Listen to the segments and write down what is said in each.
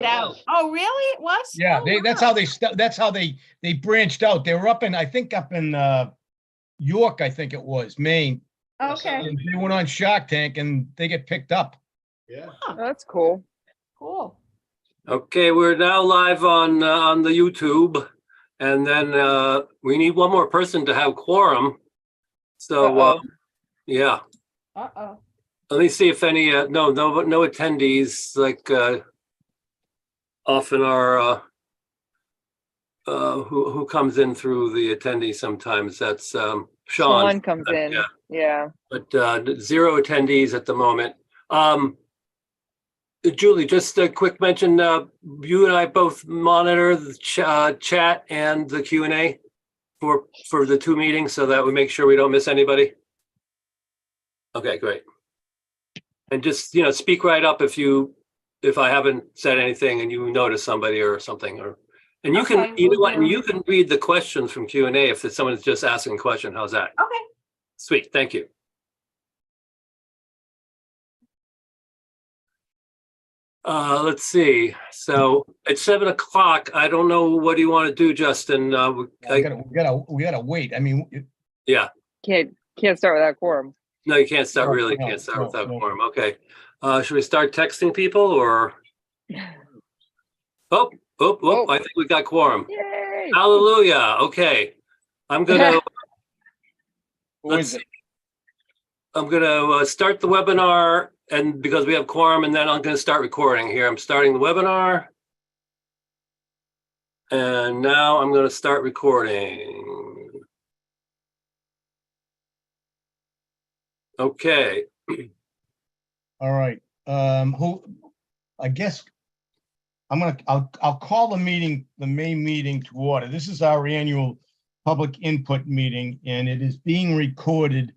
Out. Oh, really? It was? Yeah, Oh, that's how they branched out. They were up in York, I think it was, Maine. okay. And they went on Shark Tank and they get picked up. Yeah. Huh, That's cool. cool. Okay, we're now live on the YouTube, and then we need one more person to have quorum. So Uh-oh. yeah, Uh-oh. let me see if any no attendees like often are who comes in through the attendee sometimes. That's Sean. Sean comes in. Yeah. Yeah. But 0 attendees at the moment. Julie, just a quick mention, you and I both monitor the chat and the Q&A for the 2 meetings so that we make sure we don't miss anybody. Okay, great. And just, speak right up if I haven't said anything and you notice somebody or something, and you can, Okay, you know will what, and do. you can read the questions from Q&A if someone's just asking a question. How's that? Okay. Sweet, thank you. Let's see. So it's 7 o'clock. I don't know. What do you want to do, Justin? We gotta wait. I mean, Yeah. Can't start without quorum. No, you can't start. No, Really, no, can't start no, without no. quorum. Okay. Should we start texting people or? Oh, I think we got quorum. Yay! Hallelujah. Okay. I'm gonna. who Let's is it? I'm gonna start the webinar, and because we have quorum, and then I'm gonna start recording here. I'm starting the webinar, and now I'm gonna start recording. Okay. All right. I guess I'll call the main meeting to order. This is our annual public input meeting, and it is being recorded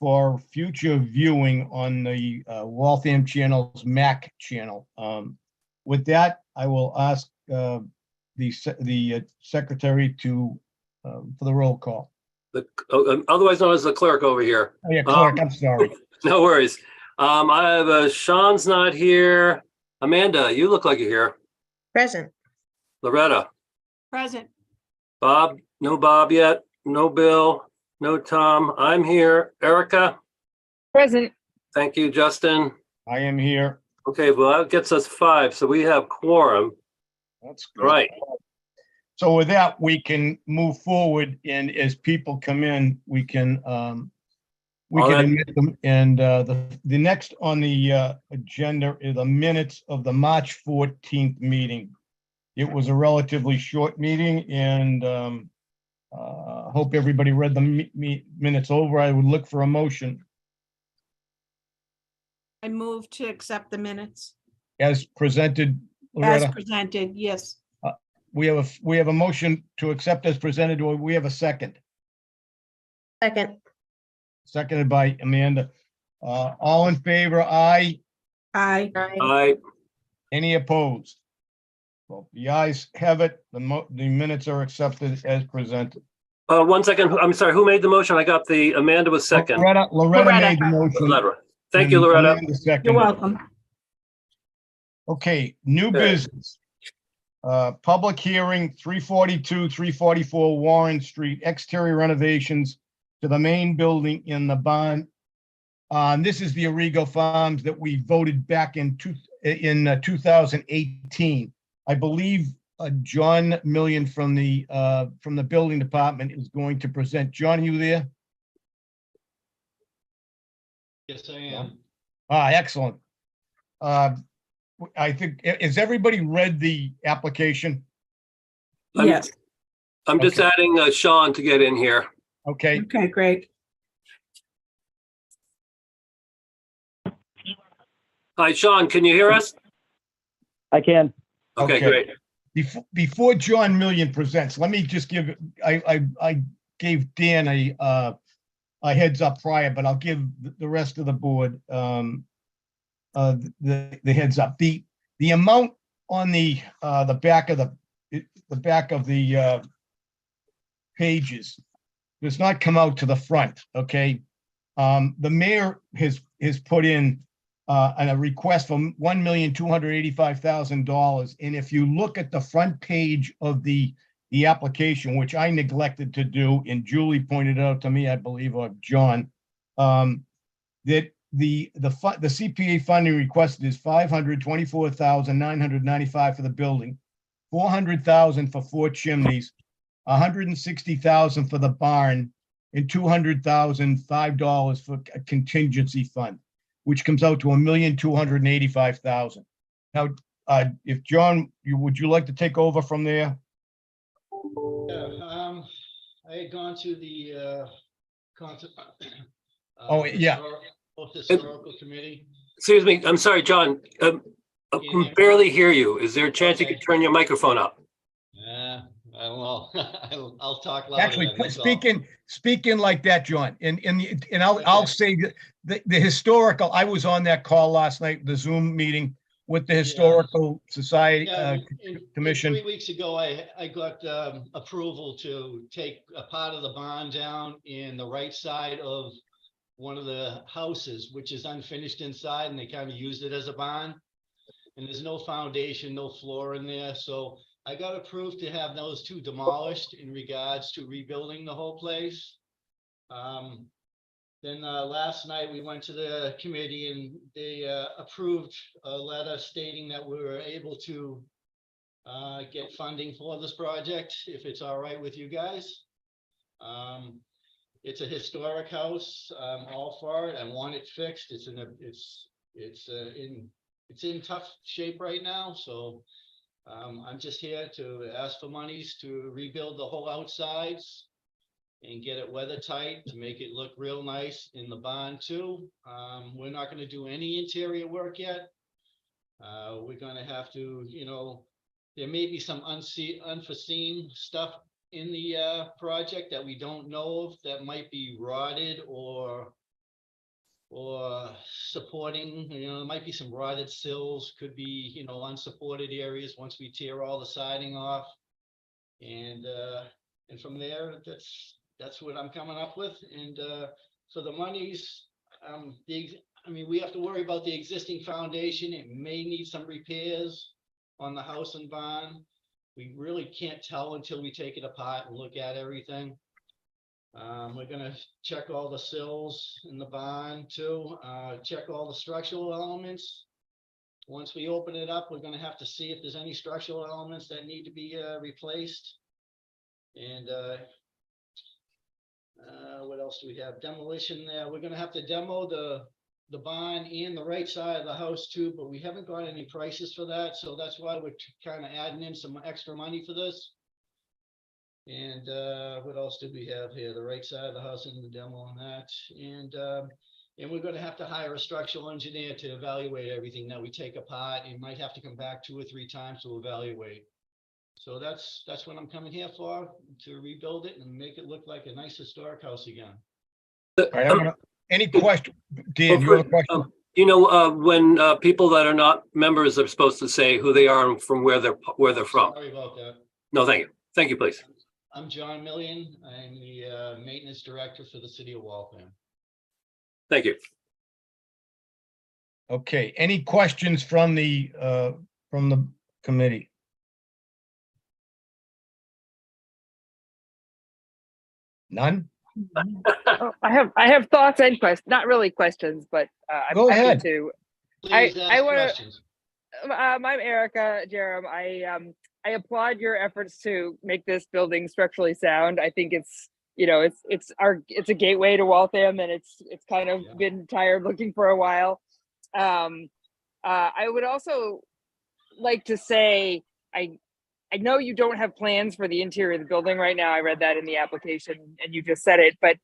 for future viewing on the Waltham Channel's MAC channel. With that, I will ask the secretary to for the roll call. Otherwise known as the clerk over here. Oh yeah, clerk. I'm sorry. No worries. I have Sean's not here. Amanda, you look like you're here. Present. Loretta. Present. Bob, no Bob yet. No Bill, no Tom. I'm here. Erica. Present. Thank you, Justin. I am here. Okay, well, that gets us 5. So we have quorum. That's All right. So with that, we can move forward, and as people come in, we can admit them. And the next on the agenda is the minutes of the March 14th meeting. It was a relatively short meeting, and hope everybody read the minutes over. I would look for a motion I move to accept the minutes as presented. as Loretta, presented. Yes. we have a motion to accept as presented. Do we have a second? Second. Seconded by Amanda. All in favor? Aye. Aye. Aye. Any opposed? Well, the ayes have it. The minutes are accepted as presented. 1 second. I'm sorry. Who made the motion? I got Amanda was second. Loretta Loretta. made the motion. Loretta. Thank you, and Loretta. Amanda seconded. You're welcome. Okay, new Okay. business. Public hearing, 342, 344 Warren Street, exterior renovations to the main building in the barn. This is the Arrigo Farms that we voted back in 2018. I believe John Million from the building department is going to present. John, are you there? Yes, I am. Excellent. I think, has everybody read the application? Yes. I'm just Okay. adding Sean to get in here. Okay, Okay, great. Hi, Sean. Can you hear us? I can. Okay, Okay. great. Before John Million presents, let me just give, I gave Dan a heads up prior, but I'll give the rest of the board the heads up. The amount on the back of the pages does not come out to the front. Okay, the mayor has put in and a request for $1,285,000. And if you look at the front page of the application, which I neglected to do, and Julie pointed out to me, I believe, or John, that the CPA funding requested is $524,995 for the building, $400,000 for 4 chimneys, $160,000 for the barn, and $200,005 for a contingency fund, which comes out to $1,285,000. Now, if John, would you like to take over from there? Yeah, I had gone to the Oh, yeah. Historical committee. Excuse me, I'm sorry, John. I can barely hear you. Is there a chance you Okay. could turn your microphone up? Yeah, I don't know. I'll talk louder. Actually, then, that's all. speaking like that, John, and I'll say the historical, I was on that call last night, the Zoom meeting with the Historical Society Yeah, Commission. 3 weeks ago, I got approval to take a part of the barn down in the right side of one of the houses, which is unfinished inside, and they kind of used it as a barn. And there's no foundation, no floor in there. So I got approved to have those 2 demolished in regards to rebuilding the whole place. Then last night we went to the committee and they approved a letter stating that we were able to get funding for this project, if it's all right with you guys. It's a historic house. I'm all for it. I want it fixed. It's in tough shape right now. So I'm just here to ask for monies to rebuild the whole outsides and get it weather tight to make it look real nice in the barn too. We're not going to do any interior work yet. We're going to have to, there may be some unforeseen stuff in the project that we don't know of that might be rotted or supporting, there might be some rotted sills, could be, unsupported areas once we tear all the siding off. And from there, that's what I'm coming up with. And so the monies, we have to worry about the existing foundation. It may need some repairs on the house and barn. We really can't tell until we take it apart and look at everything. We're gonna check all the sills in the barn too, check all the structural elements. Once we open it up, we're gonna have to see if there's any structural elements that need to be replaced. And what else do we have? Demolition there. We're gonna have to demo the barn and the right side of the house too, but we haven't got any prices for that. So that's why we're kind of adding in some extra money for this. And what else did we have here? The right side of the house and the demo on that. And we're going to have to hire a structural engineer to evaluate everything that we take apart. And might have to come back 2 or 3 times to evaluate. So that's what I'm coming here for, to rebuild it and make it look like a nice historic house again. All right, any question? Dan, you have a question? When people that are not members are supposed to say who they are and from where they're from. Sorry about that. No, thank you. Thank you, please. I'm John Millian. I'm the maintenance director for the city of Waltham. Thank you. Okay, any questions from the committee? None? Oh, I have thoughts and questions, not really questions, but I'm Go happy ahead. to. Please I ask wanna- questions. I'm Erica Jerem. I applaud your efforts to make this building structurally sound. I think it's a gateway to Waltham, and it's kind of been tired looking for a while. I would also like to say I know you don't have plans for the interior of the building right now. I read that in the application and you just said it, but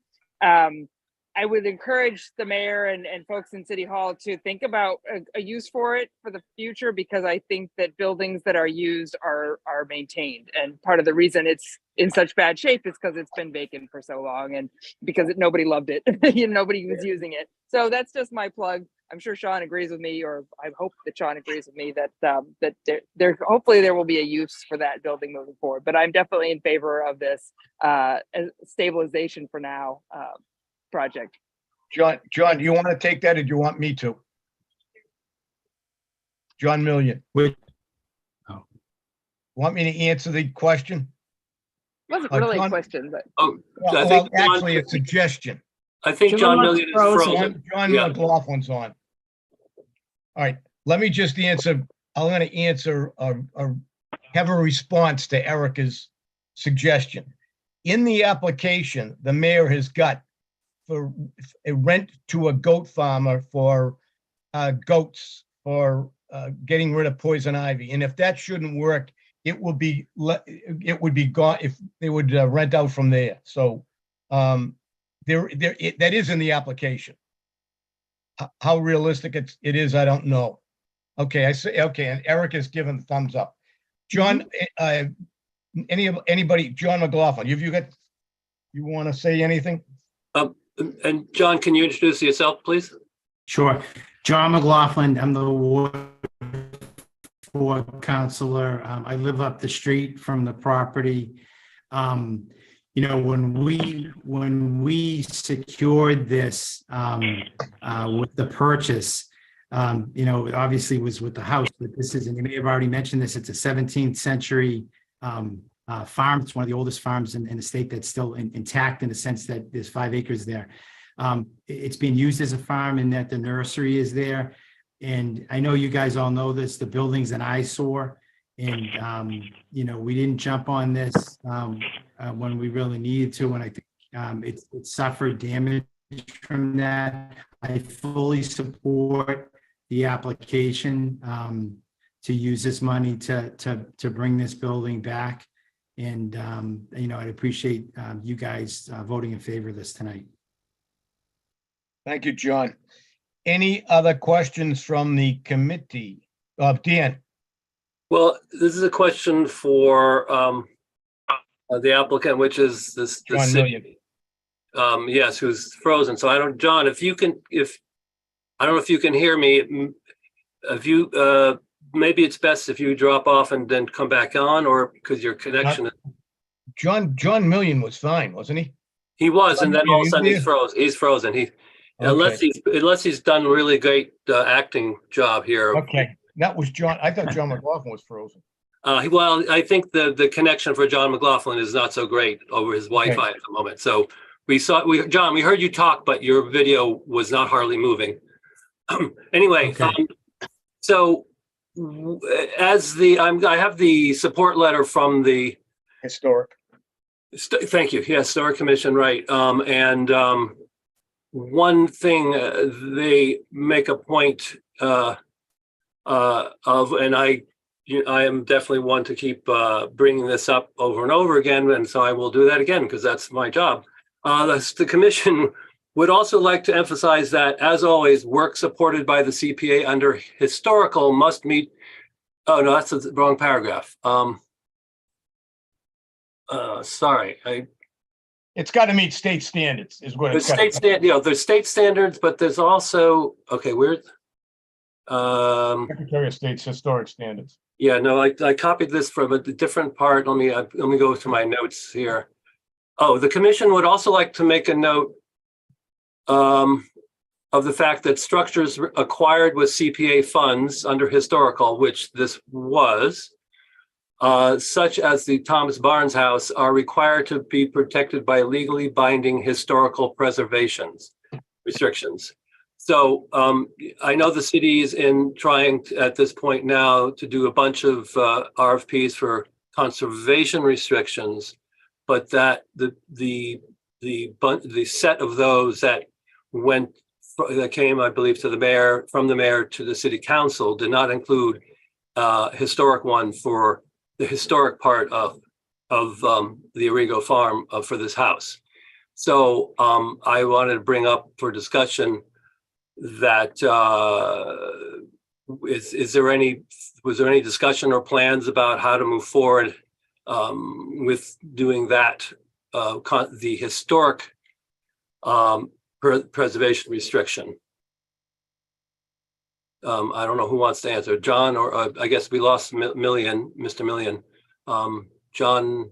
I would encourage the mayor and folks in City Hall to think about a use for it for the future, because I think that buildings that are used are maintained. And part of the reason it's in such bad shape is because it's been vacant for so long and because nobody loved it. Nobody was using it. So that's just my plug. I'm sure Sean agrees with me, or I hope that Sean agrees with me that there hopefully there will be a use for that building moving forward. But I'm definitely in favor of this stabilization for now project. John, do you want to take that or do you want me to? John Million. Which, Want me to answer the question? Wasn't Uh, really a John- question, but Oh, I Well, think John- actually, a suggestion. I think John John Million is frozen. frozen. John Yeah. McLaughlin's on. All right, let me just answer, I'm gonna answer, have a response to Erica's suggestion. In the application, the mayor has got for a rent to a goat farmer for goats, for getting rid of poison ivy. And if that shouldn't work, it would be gone if they would rent out from there. So that is in the application. How realistic it is, I don't know. Okay, I say, okay, and Eric has given the thumbs up. John, anybody, John McLaughlin, you want to say anything? And John, can you introduce yourself, please? sure. John McLaughlin, I'm the Ward 4 counselor. I live up the street from the property. You know, when we secured this with the purchase, you know, it obviously was with the house, but this is, and you may have already mentioned this, it's a 17th century farm. It's one of the oldest farms in the state that's still intact in the sense that there's 5 acres there. It's being used as a farm and that the nursery is there. And I know you guys all know this, the building's an eyesore. And, you know, we didn't jump on this when we really needed to. And I think it suffered damage from that. I fully support the application to use this money to bring this building back. And, you know, I'd appreciate you guys voting in favor of this tonight. Thank you, John. Any other questions from the committee? Dan? Well, this is a question for the applicant, which is the John city. Million. Yes, who's frozen. So I don't, John, I don't know if you can hear me. If you, maybe it's best if you drop off and then come back on, or because your connection. John Million was fine, wasn't he? He was, and then all of a He's sudden there? he's frozen. He's frozen. Okay. Unless he's done a really great acting job here. Okay, that was John. I thought John McLaughlin was frozen. Well, I think the connection for John McLaughlin is not so great over his Wi-Fi at the moment. So John, we heard you talk, but your video was not hardly moving. Anyway, Okay. So as I have the support letter from the Historic. thank you. Yes, Historic Commission, right? One thing they make a point of, and I am definitely one to keep bringing this up over and over again, and so I will do that again because that's my job. The commission would also like to emphasize that, as always, work supported by the CPA under historical must meet. Oh no, that's the wrong paragraph. Sorry, It's got to meet state standards is what there's it's got. there's state standards, but there's also, okay, weird. Secretary of State's historic standards. Yeah, no, I copied this from a different part. Let me go to my notes here. Oh, the commission would also like to make a note of the fact that structures acquired with CPA funds under historical, which this was, such as the Thomas Barnes House, are required to be protected by legally binding historical preservations restrictions. So I know the city is trying at this point now to do a bunch of RFPs for conservation restrictions, but that the set of those that came, I believe, to the mayor, from the mayor to the city council, did not include historic one for the historic part of the Arrigo farm for this house. So I wanted to bring up for discussion that was there any discussion or plans about how to move forward with doing that, the historic preservation restriction? I don't know who wants to answer, John, or I guess we lost Mr. Million. John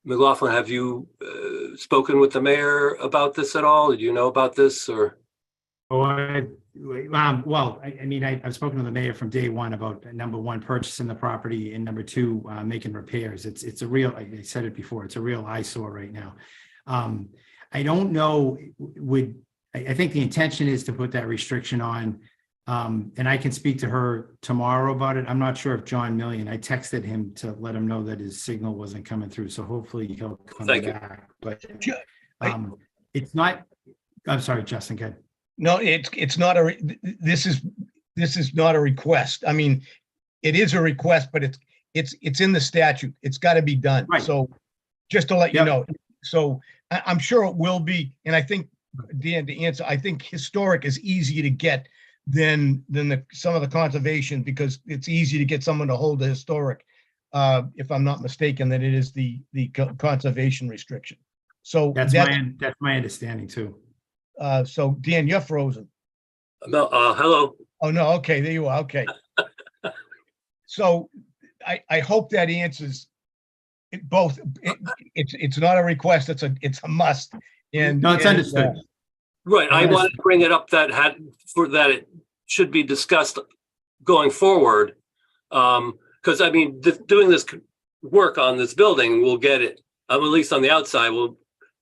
McLaughlin, have you spoken with the mayor about this at all? Did you know about this, or? Well, I mean, I've spoken to the mayor from day one about number one, purchasing the property, and number two, making repairs. It's a real, I said it before, it's a real eyesore right now. I don't know, I think the intention is to put that restriction on. And I can speak to her tomorrow about it. I'm not sure if John Million, I texted him to let him know that his signal wasn't coming through. So hopefully he'll come Thank you. back. But it's not, I'm sorry, Justin, go ahead. No, it's not this is not a request. I mean, it is a request, but it's in the statute. It's got to be done. Right. So just to let you Yep. know, so I'm sure it will be. And I think, Dan, to answer, I think historic is easier to get than some of the conservation, because it's easy to get someone to hold the historic, if I'm not mistaken, than it is the conservation restriction. So That's my understanding too. so Dan, you're frozen. No, hello. Oh, no. Okay. There you are. Okay. So I hope that answers it both. It's not a request. It's a must. And No, it's understood. Right, I wanted to bring it up that it should be discussed going forward. Because I mean, doing this work on this building will get it, at least on the outside,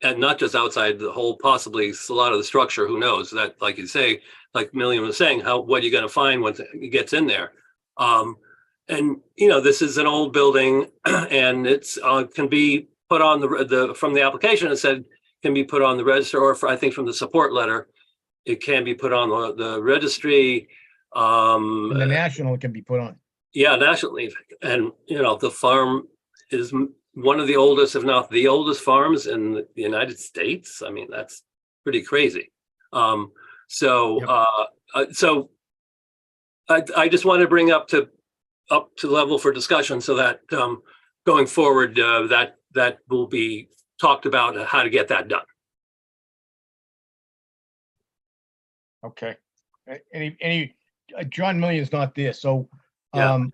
and not just outside, the whole, possibly a lot of the structure, who knows, that, like you say, like Millian was saying, what are you gonna find once it gets in there? And you know, this is an old building and it's can be put on from the application, it said can be put on the register, or I think from the support letter, it can be put on the registry. the national can be put on. Yeah, nationally. And, you know, the farm is one of the oldest, if not the oldest farms in the United States. I mean, that's pretty crazy. So I just want to bring up to level for discussion so that going forward, that will be talked about how to get that done. Okay. Any John Million's not there, so Yeah.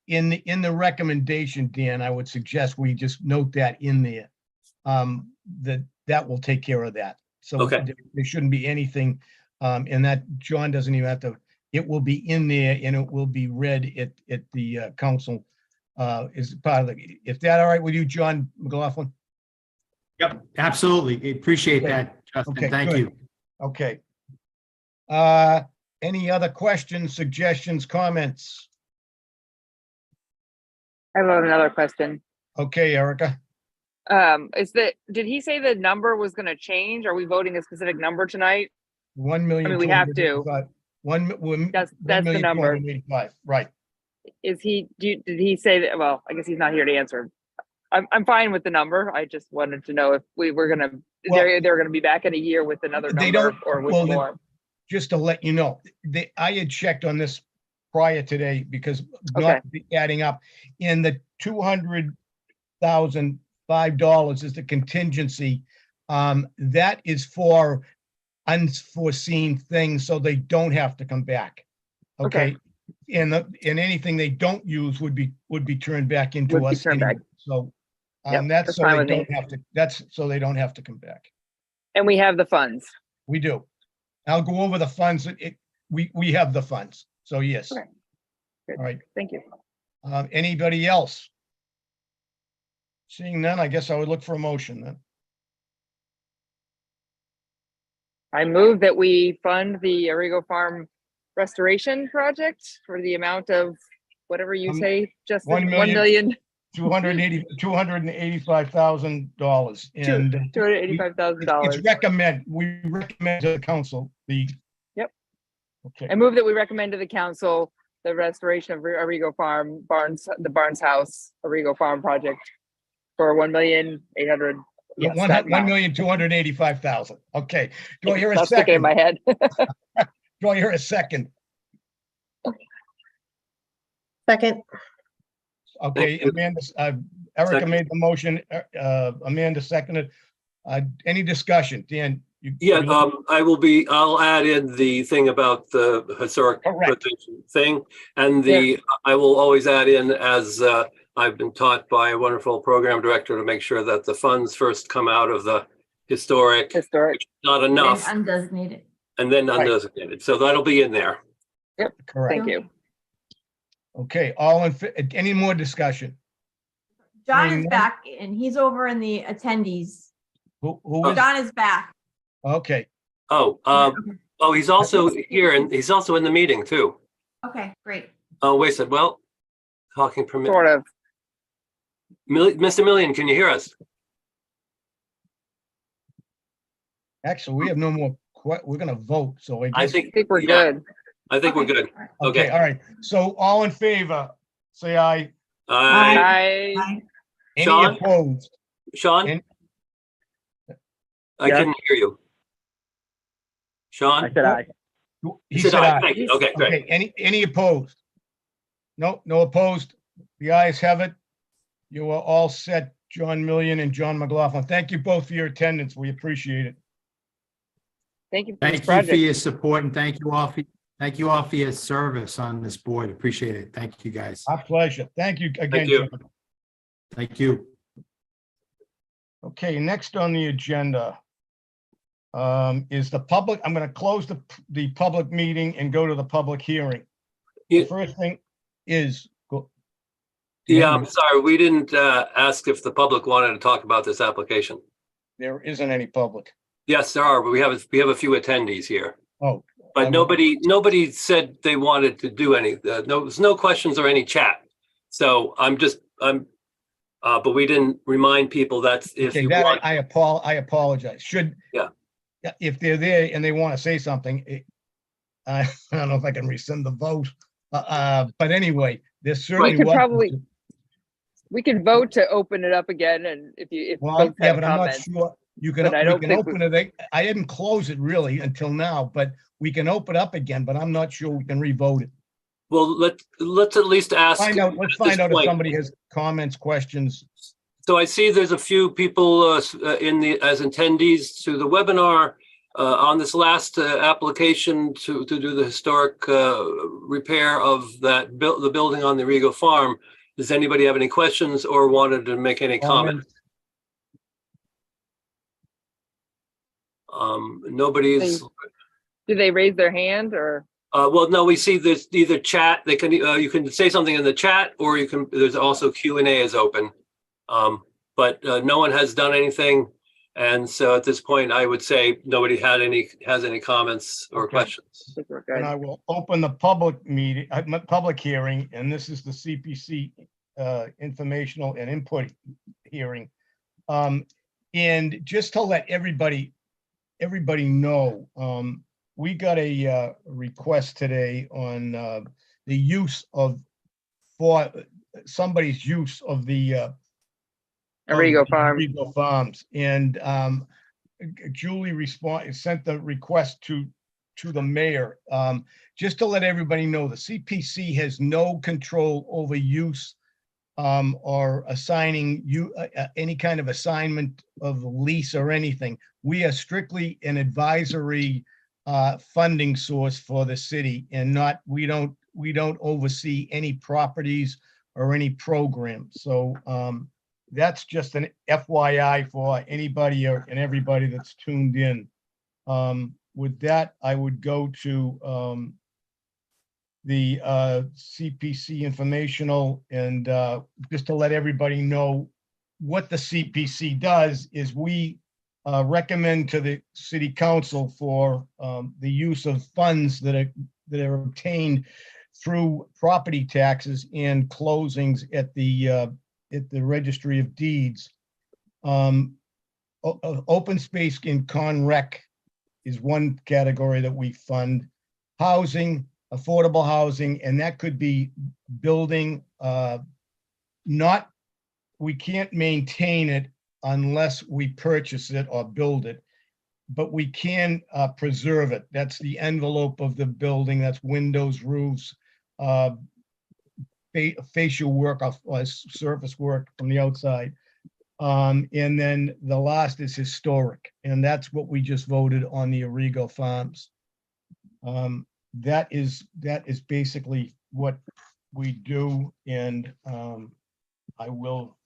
And in the recommendation, Dan, I would suggest we just note that in there. That will take care of that. So Okay. there shouldn't be anything, and that John doesn't even have to, it will be in there and it will be read at the council, is part of the, if that all right with you, John McLaughlin? Yep, absolutely. Appreciate Okay. that, Justin. Okay, Thank good. you. Okay. Any other questions, suggestions, comments? I have another question. Okay, Erica. Did he say the number was gonna change? Are we voting a specific number tonight? 1,000,000. I mean, we have to. That's the number. 1,285,000, right. Did he say that? Well, I guess he's not here to answer. I'm fine with the number. I just wanted to know if we were gonna, they're gonna be back in a year with another They number don't- or with well, more. Just to let you know, I had checked on this prior today because not adding up. In the $200,005 is the contingency. That is for unforeseen things, so they don't have to come back. Okay. And anything they don't use would be turned back into Would be us. turned anyway. back. So Yep, that's that's so fine they with me. don't have to, that's so they don't have to come back. And we have the funds. We do. I'll go over the funds. We have the funds. So yes. Okay. Good. All right. Thank you. Anybody else? Seeing none, I guess I would look for a motion then. I move that we fund the Arrigo Farm restoration project for the amount of whatever you say, just $1 1 million, $285,000 and $285,000. we recommend to the council the. Yep. Okay, I move that we recommend to the council the restoration of Arrigo Farm the Barnes House Arrigo Farm project for 1,800,000. Yes, that amount. $1,285,000. Okay. Do I hear a That's sticking in second? my head. Do I hear a second? second, Okay, Thank you. Amanda, Erica Second. made the motion, Amanda seconded. Any discussion? Dan? yeah, I'll add in the thing about the historic Correct. preservation thing. And I will always add in, as I've been taught by a wonderful program director, to make sure that the funds first come out of the historic, Historic. not enough. Undesignated. and then Right. undesignated. So that'll be in there. Correct. Thank you. Okay, any more discussion? John Hearing is none. back and he's over in the attendees. Who is, John is back. okay, Oh, he's also here and he's also in the meeting too. Okay, great. Oh, wait a second. Well, talking permit. Sort of. Mr. Million, can you hear us? actually, we have no more, we're gonna vote, so I I guess. I think we're Yeah. good. I think we're good. Okay, Okay. all right, so all in favor, say aye. I, Any Sean? opposed? Sean? And- I Yes. couldn't hear you. Sean? I said aye. He said aye. Thank you. Okay, great. Okay, any opposed? No opposed. The ayes have it. You are all set, John Million and John McLaughlin. Thank you both for your attendance. We appreciate it. thank you for this Thank you for project. your support and thank you all for your service on this board. Appreciate it. Thank you, guys. Our pleasure. Thank you again, you. John. Thank you. Okay, next on the agenda is the public. I'm going to close the public meeting and go to the public hearing. The Yeah. first thing is, Yeah, I'm sorry. We didn't ask if the public wanted to talk about this application. there isn't any public. Yes, there are, but we have a few attendees here. Oh. But nobody said they wanted to do any, there's no questions or any chat. So but we didn't remind people that's if Okay, you that want. I apologize. Yeah. If they're there and they want to say something, I don't know if I can rescind the vote. But anyway, there's certainly. could welcome probably- to- We can vote to open it up again and if Well, folks yeah, have but I'm not comments. sure. You can, but I we don't can think open it. I didn't close it really until now, but we can open up again, but I'm not sure we can revote it. Well, let's at least ask. Let's at find this out if point. somebody has comments, questions. So I see there's a few people as attendees to the webinar on this last application to do the historic repair of the building on the Rego Farm. Does anybody have any questions or wanted to make any comment? Nobody's. Do they raise their hand or? Well, no, we see there's either chat. They can you can say something in the chat, or you can. There's also Q&A is open, but no one has done anything, and so at this point, I would say nobody has any comments or Okay. questions. We're And good. I will open the public meeting, public hearing, and this is the CPC informational and input hearing. And just to let everybody know, we got a request today on the use of, for somebody's use of the Arrigo Farm. Arrigo Farms. And Julie sent the request to the mayor. Just to let everybody know, the CPC has no control over use or assigning you any kind of assignment of lease or anything. We are strictly an advisory funding source for the city, and we don't oversee any properties or any programs. So that's just an FYI for anybody and everybody that's tuned in. With that, I would go to the CPC informational, and just to let everybody know what the CPC does is we recommend to the city council for the use of funds that are obtained through property taxes and closings at the registry of deeds. Open space in Conrec is one category that we fund. Housing, affordable housing, and that could be building, we can't maintain it unless we purchase it or build it, but we can preserve it. That's the envelope of the building. That's windows, roofs, facial work, surface work from the outside. And then the last is historic, and that's what we just voted on the Arrigo Farms. That is basically what we do, and I will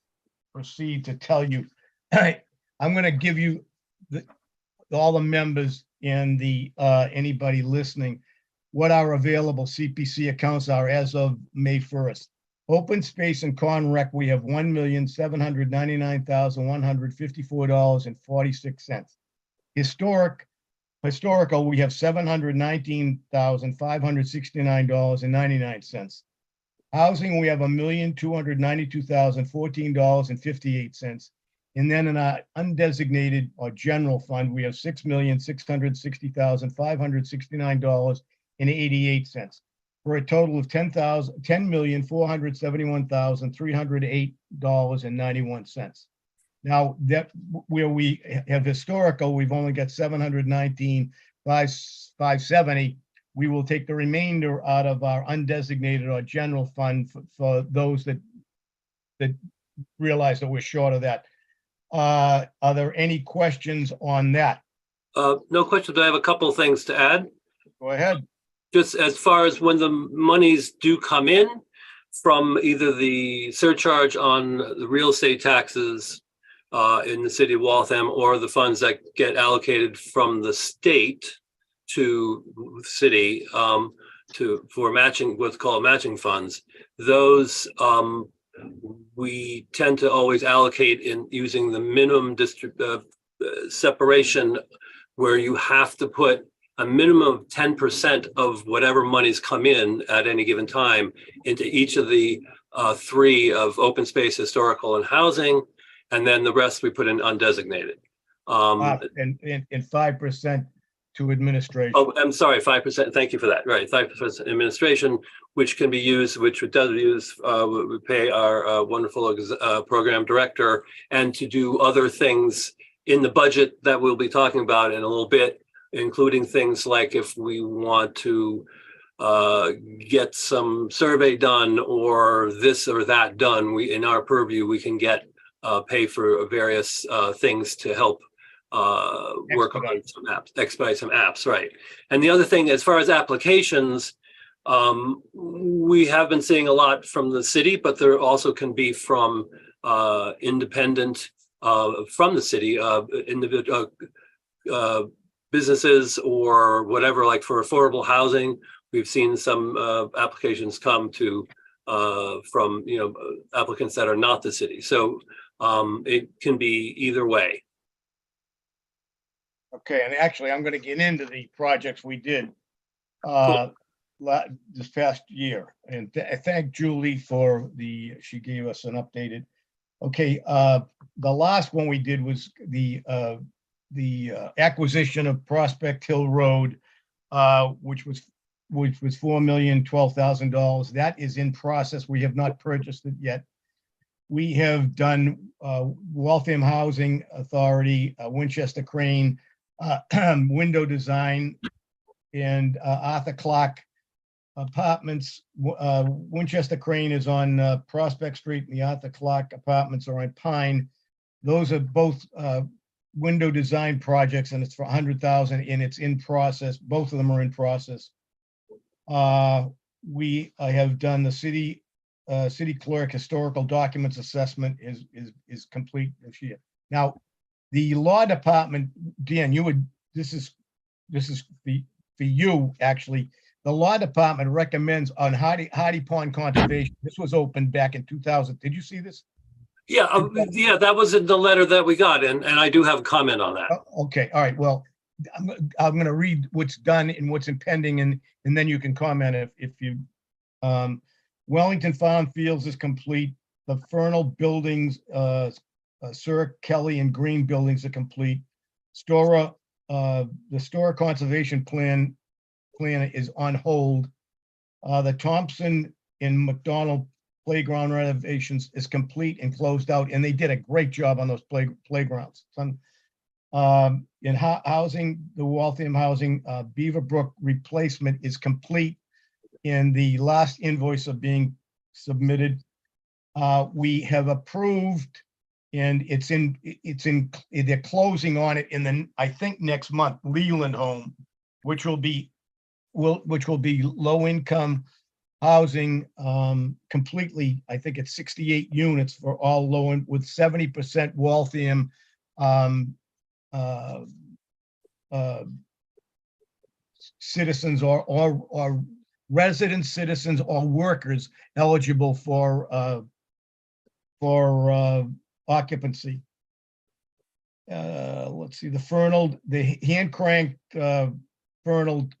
proceed to tell you. I'm going to give you all the members and the, anybody listening, what our available CPC accounts are as of May 1st. Open space and con rec, we have $1,799,154.46. Historical, we have $719,569.99. Housing, we have $1,292,014.58. And then in our undesignated or general fund, we have $6,660,569.88 for a total of $10,471,308.91. Now that where we have historical, we've only got $719,570. We will take the remainder out of our undesignated or general fund for those that realize that we're short of that. Are there any questions on that? No questions. I have a couple of things to add. Go ahead. Just as far as when the monies do come in from either the surcharge on the real estate taxes in the city of Waltham, or the funds that get allocated from the state to the city for matching, what's called matching funds, those we tend to always allocate in using the minimum separation, where you have to put a minimum of 10% of whatever monies come in at any given time into each of the three of open space, historical, and housing, and then the rest we put in undesignated. And 5% to administration. Oh, I'm sorry, 5%. Thank you for that. Right, 5% administration, which can be used, which does use, we pay our wonderful program director, and to do other things in the budget that we'll be talking about in a little bit, including things like if we want to get some survey done or this or that done, we, in our purview, we can get pay for various things to help work on some apps, expedite some apps, right? And the other thing, as far as applications, we have been seeing a lot from the city, but there also can be from independent from the city, individual businesses or whatever, like for affordable housing. We've seen some applications come to from, you know, applicants that are not the city. So it can be either way. Okay, and actually, I'm going to get into the projects we did this past year, and I thank Julie for she gave us an updated. Okay, the last one we did was the acquisition of Prospect Hill Road, which was $4,012,000. That is in process. We have not purchased it yet. We have done Waltham Housing Authority, Winchester Crane, window design, and Arthur Clark Apartments. Winchester Crane is on Prospect Street, and the Arthur Clark Apartments are on Pine. Those are both window design projects, and it's for $100,000, and it's in process. Both of them are in process. I have done the city clerk historical documents assessment is complete this year. Now, the law department, Dan, this is for you, actually. The law department recommends on Hardy Pond Conservation. This was opened back in 2000. Did you see this? Yeah, yeah, that was in the letter that we got, and I do have a comment on that. Okay, all right. Well, I'm going to read what's done and what's impending, and then you can comment if you. Wellington Farm Fields is complete. The Fernal buildings, Sir Kelly and Green buildings are complete. The Stora conservation plan is on hold. The Thompson and McDonald playground renovations is complete and closed out, and they did a great job on those playgrounds. In housing, the Waltham Housing Beaverbrook replacement is complete, and the last invoice are being submitted. We have approved, and they're closing on it I think next month, Leland Home, which will be low income housing, completely. I think it's 68 units for all low, with 70% Waltham citizens or resident citizens or workers eligible for occupancy. Let's see, the hand cranked Fernald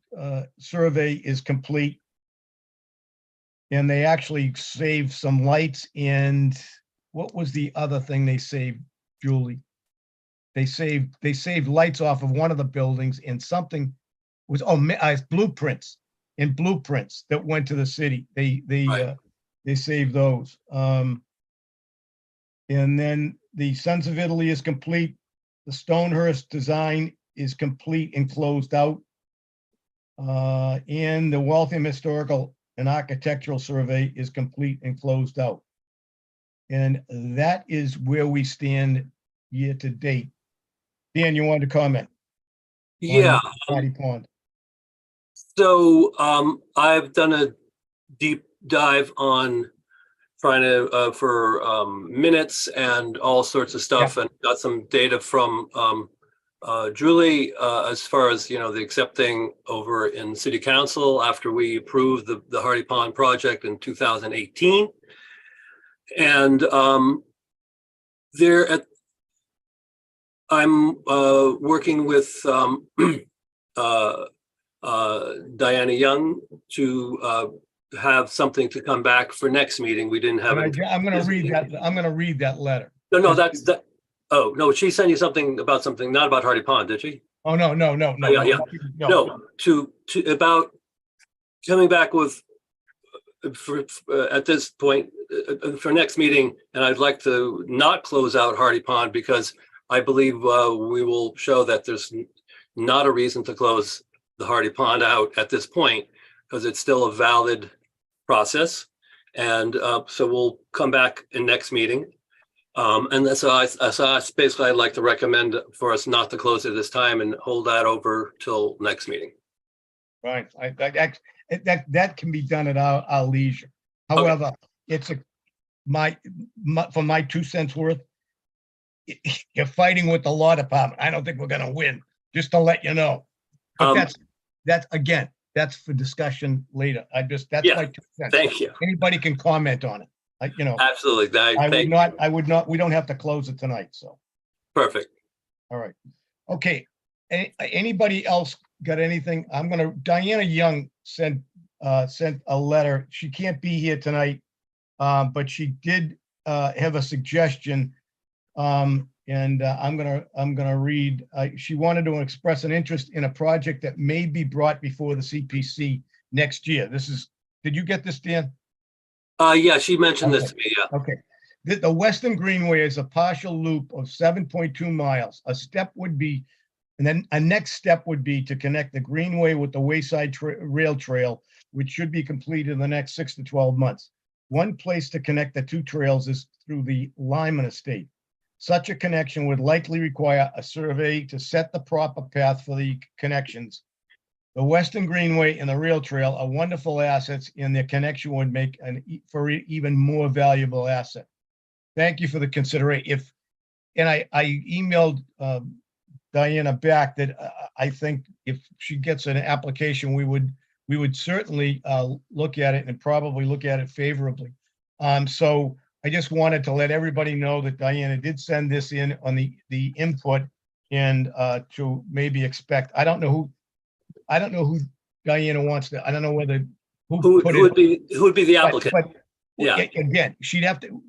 survey is complete. And they actually saved some lights, and what was the other thing they saved, Julie? They saved lights off of one of the buildings, and something was, blueprints that went to the city. They saved those. And then the Sons of Italy is complete. The Stonehurst design is complete and closed out. And the Waltham Historical and Architectural Survey is complete and closed out. And that is where we stand year to date. Dan, you wanted to comment? Yeah. Patty Pond. So I've done a deep dive on trying to for minutes and all sorts of stuff, and got some data from Julie as far as, you know, the accepting over in City Council after we approved the Hardy Pond project in 2018, and I'm working with Diana Young to have something to come back for next meeting. We didn't have it. I'm going to read that. I'm going to read that letter. No, that's that. Oh, no, she sent you something about something, not about Hardy Pond, did she? Oh, no. Yeah. No, to about coming back with at this point for next meeting, and I'd like to not close out Hardy Pond because I believe we will show that there's not a reason to close the Hardy Pond out at this point because it's still a valid process. And so we'll come back in next meeting. And that's basically I'd like to recommend for us not to close it this time and hold that over till next meeting. Right. That can be done at our leisure. However, it's for my 2 cents worth, you're fighting with the law department. I don't think we're going to win, just to let you know. But that's for discussion later. That's my 2 cents. Thank you. Anybody can comment on it. Absolutely. I would not, we don't have to close it tonight, so. Perfect. All right. Okay. Anybody else got anything? Diana Young sent a letter. She can't be here tonight, but she did have a suggestion. I'm gonna read. She wanted to express an interest in a project that may be brought before the CPC next year. Did you get this, Dan? Yeah, she mentioned this to me, yeah. Okay. The Western Greenway is a partial loop of 7.2 miles. And then a next step would be to connect the Greenway with the Wayside Rail Trail, which should be completed in the next 6 to 12 months. One place to connect the two trails is through the Lyman Estate. Such a connection would likely require a survey to set the proper path for the connections. The Western Greenway and the rail trail are wonderful assets, and their connection would make for even more valuable asset. Thank you for the consideration. I emailed Diana back that I think if she gets an application, we would certainly look at it and probably look at it favorably. So I just wanted to let everybody know that Diana did send this in on the input and to maybe expect. I don't know who Diana wants to. I don't know whether who would be the applicant. But yeah. Again, she'd have to.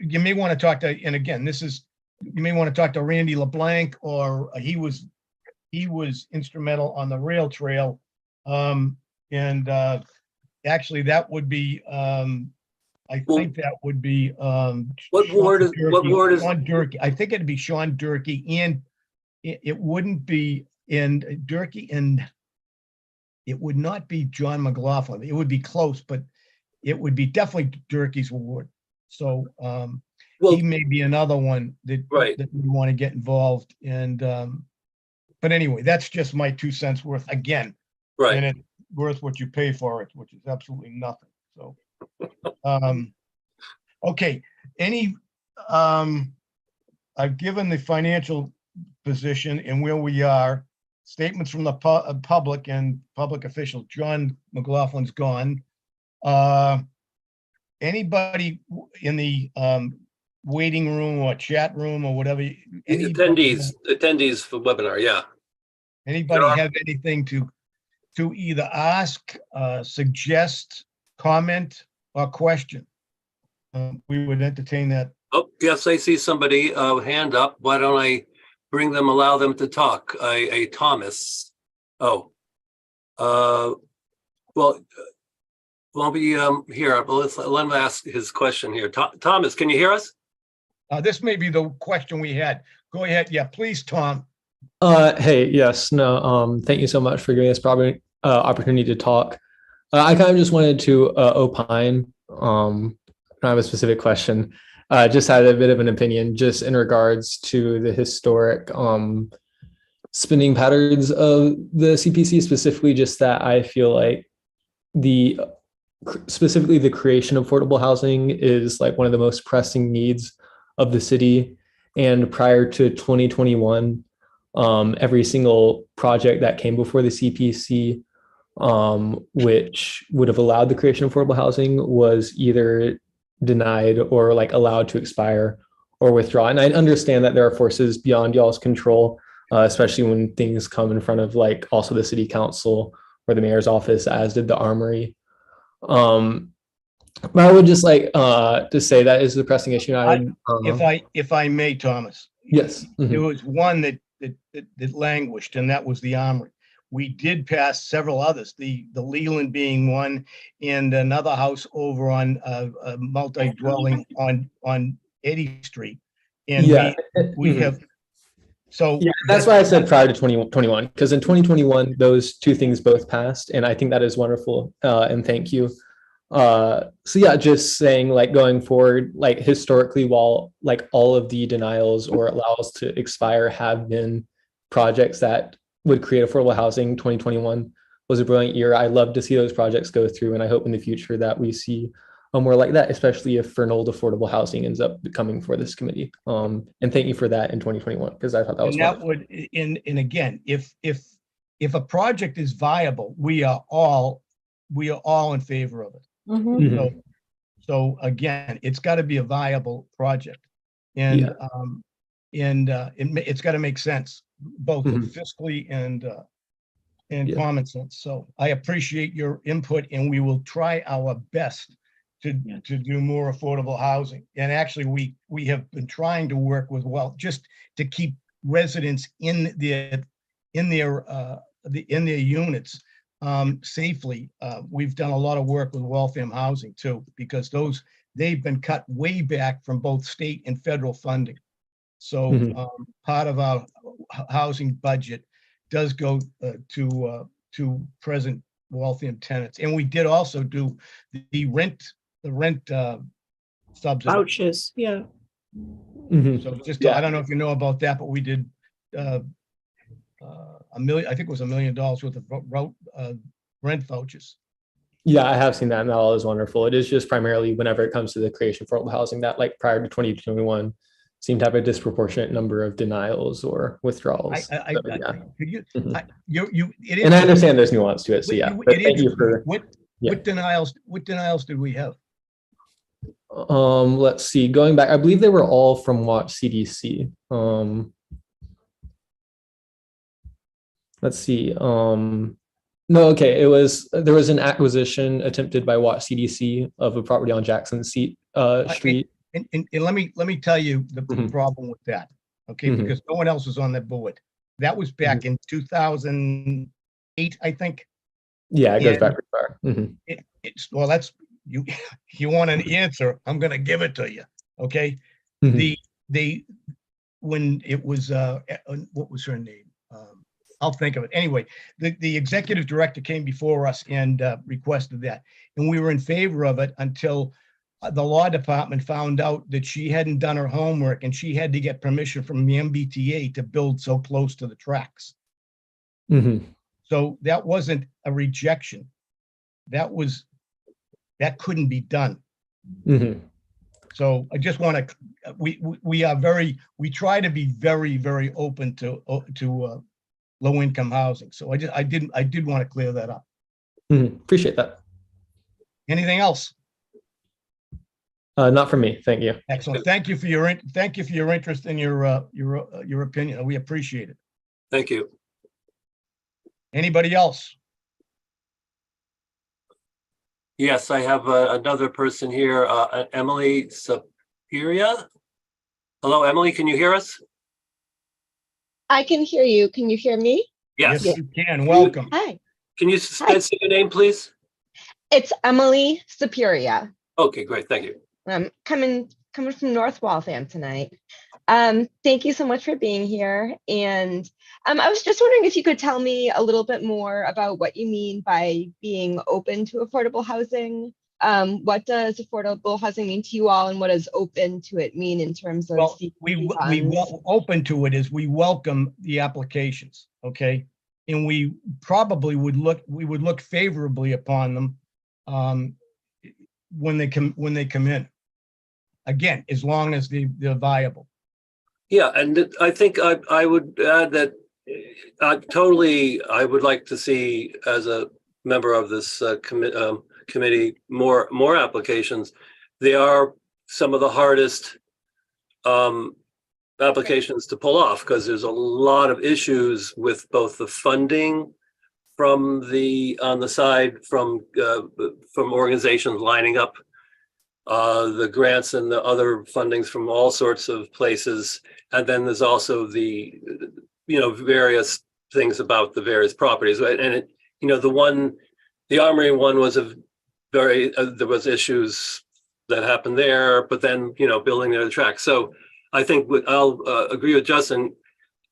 You may want to talk to, and again, you may want to talk to Randy LeBlanc, or he was instrumental on the rail trail. Actually, that would be. I think that would be. What ward is Sean Durkee? I think it'd be Sean Durkee, and it wouldn't be in Durkee, and it would not be John McLaughlin. It would be close, but it would be definitely Durkee's ward. So he may be another one that we want to get involved. And but anyway, that's just my 2 cents worth again. Right. And it's worth what you pay for it, which is absolutely nothing. So okay. I've given the financial position and where we are. statements from the public and public official. John McLaughlin's gone. Anybody in the waiting room or chat room or whatever? Attendees for webinar, yeah. Anybody have anything to either ask, suggest, comment, or question? We would entertain that. Oh, yes, I see somebody, hand up. Why don't I allow them to talk? A Thomas. Oh. Well, won't be here, but let him ask his question here. Thomas, can you hear us? This may be the question we had. Go ahead. Yeah, please, Tom. Hey, yes, no, thank you so much for giving us probably opportunity to talk. I kind of just wanted to opine. I have a specific question. Just had a bit of an opinion just in regards to the historic spending patterns of the CPC, specifically just that I feel like specifically the creation of affordable housing is like one of the most pressing needs of the city. And prior to 2021, every single project that came before the CPC, which would have allowed the creation of affordable housing, was either denied or like allowed to expire or withdraw. And I understand that there are forces beyond y'all's control, especially when things come in front of like also the city council or the mayor's office, as did the Armory. But I would just like to say that is the pressing issue. If I may, Thomas. Yes. There was one that languished, and that was the Armory. We did pass several others, the Leland being one, and another house over on a multi-dwelling on 80th Street. And yeah. we have, so. Yeah, that's why I said prior to 2021, because in 2021, those two things both passed, and I think that is wonderful, and thank you. So yeah, just saying like going forward, like historically, while like all of the denials or allows to expire have been projects that would create affordable housing, 2021 was a brilliant year. I love to see those projects go through, and I hope in the future that we see more like that, especially if Fernald affordable housing ends up coming for this committee. And thank you for that in 2021, because I thought that was wonderful. And again, if a project is viable, we are all in favor of it. Mhm. So again, it's got to be a viable project, and it's got to make sense, both fiscally and common sense. So I appreciate your input, and we will try our best to do more affordable housing. And actually, we have been trying to work with just to keep residents in their units safely. We've done a lot of work with Waltham Housing too, because they've been cut way back from both state and federal funding. So part of our housing budget does go to present Waltham tenants. And we did also do the rent subsidy. Vouchers, yeah. So I don't know if you know about that, but we did $1 million, I think it was $1 million worth of rent vouchers. Yeah, I have seen that, and that all is wonderful. It is just primarily whenever it comes to the creation of affordable housing that like prior to 2021 seemed to have a disproportionate number of denials or withdrawals. And I understand there's nuance to it. So yeah, but thank you for what denials did we have? Let's see, going back, I believe they were all from Watch CDC. Let's see. No, okay. There was an acquisition attempted by Watch CDC of a property on Jackson Street. And let me tell you the problem with that, okay? Because no one else was on that board. That was back in 2008, I think. Yeah, it goes back pretty far. Well, that's you want an answer, I'm going to give it to you, okay? When it was what was her name? I'll think of it. Anyway, the executive director came before us and requested that, and we were in favor of it until the law department found out that she hadn't done her homework, and she had to get permission from the MBTA to build so close to the tracks. So that wasn't a rejection. That couldn't be done. So I just want to, we try to be very, very open to low-income housing. So I did want to clear that up. Appreciate that. Anything else? Not from me. Thank you. Excellent. Thank you for your interest and your opinion. We appreciate it. Thank you. Anybody else? Yes, I have another person here, Emily Sapiria. Hello, Emily, can you hear us? I can hear you. Can you hear me? Yes. You can. Welcome. Hi, Can you say your name, please? it's Emily Superior. Okay, great. Thank you. I'm coming from North Waltham tonight. Thank you so much for being here. And I was just wondering if you could tell me a little bit more about what you mean by being open to affordable housing. What does affordable housing mean to you all, and what does open to it mean in terms of Well, CPC funds? open to it is we welcome the applications, okay? And we probably would look favorably upon them when they come in. Again, as long as they're viable. Yeah, and I think I would add that I would like to see, as a member of this committee, more applications. They are some of the hardest applications to pull off, because there's a lot of issues with both the funding from on the side from organizations lining up the grants and the other fundings from all sorts of places. And then there's also the, various things about the various properties. And the Armory one was there was issues that happened there, but then, building the other track. So I think I'll agree with Justin.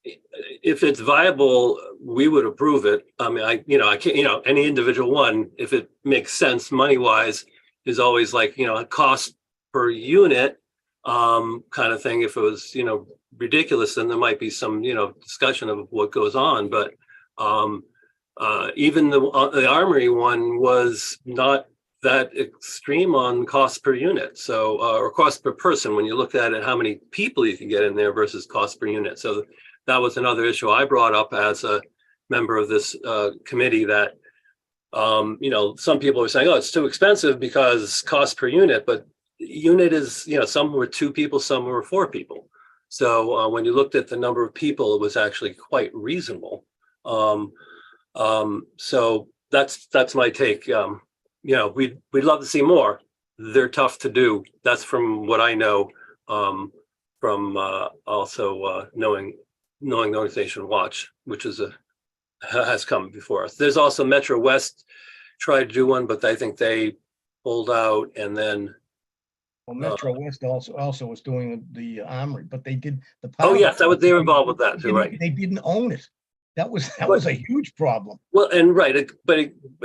If it's viable, we would approve it. I mean, I can't, any individual one, if it makes sense money-wise, is always like, a cost per unit kind of thing. If it was, ridiculous, then there might be some, discussion of what goes on. But even the Armory one was not that extreme on cost per unit. So, or cost per person, when you look at it, how many people you can get in there versus cost per unit. So that was another issue I brought up as a member of this committee, that some people were saying, oh, it's too expensive because cost per unit, but unit is, some were 2 people, some were 4 people. So when you looked at the number of people, it was actually quite reasonable. So that's my take. We'd love to see more. They're tough to do. That's from what I know, from also knowing the organization Watch, which has come before us. There's also Metro West tried to do one, but I think they pulled out. And then Metro West also was doing the Armory, but they did the. Oh yes, they were involved with that too, right? They didn't own it. That was a huge problem. Well, and right,